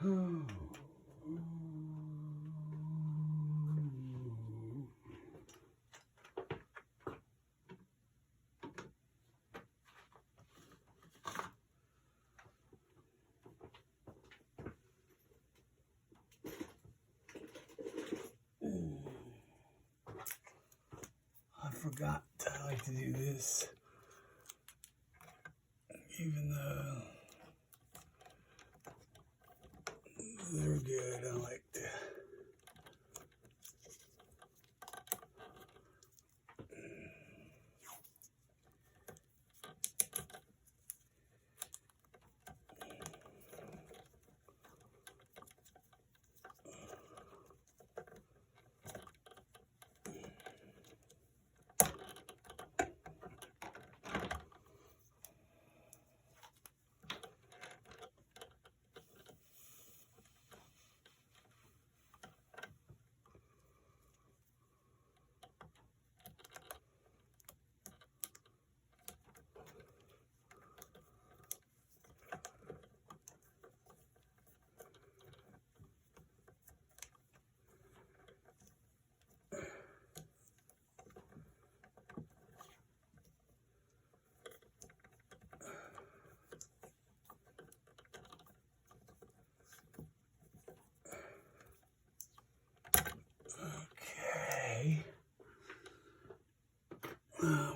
I forgot I like to do this, even though they're good. I like to.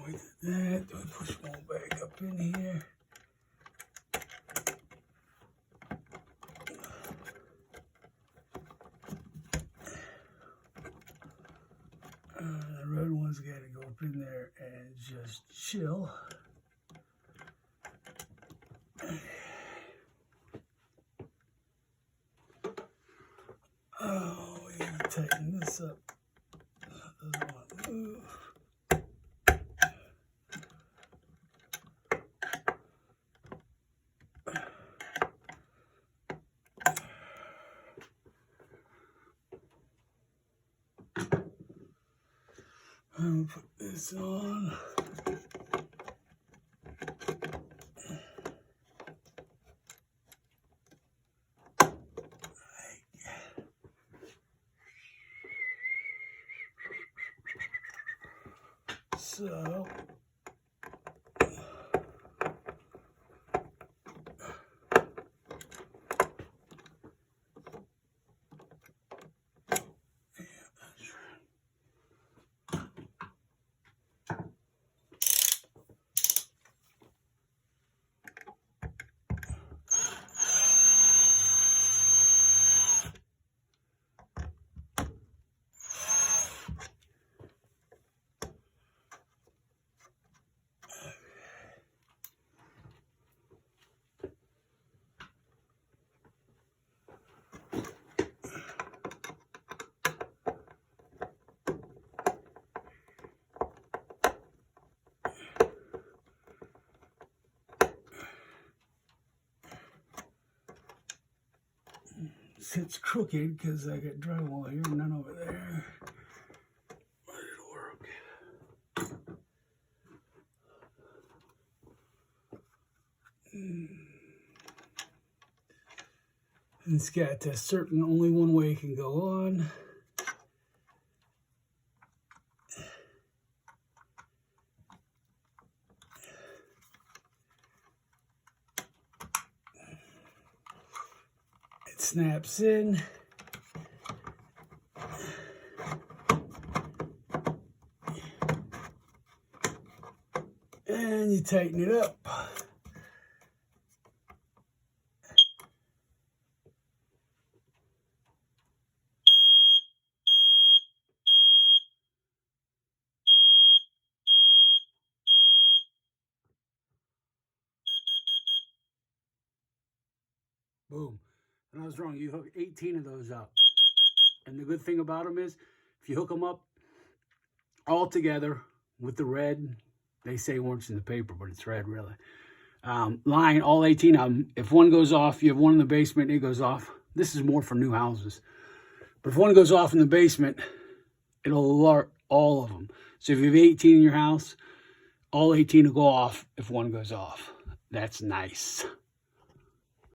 We did that. Do we push more back up in here? The red one's got to go up in there and just chill. Oh, we gotta tighten this up. Doesn't want to move. I'm gonna put this on. So it's crooked because I got drywall here and none over there. But it'll work. And it's got a certain only one way it can go on. It snaps in. And you tighten it up. Boom. And I was wrong. You hook 18 of those up. And the good thing about them is, if you hook them up all together with the red, they say orange in the paper, but it's red really. Line, all 18 of them. If one goes off, you have one in the basement, it goes off. This is more for new houses. But if one goes off in the basement, it'll alert all of them. So if you have 18 in your house, all 18 will go off if one goes off. That's nice.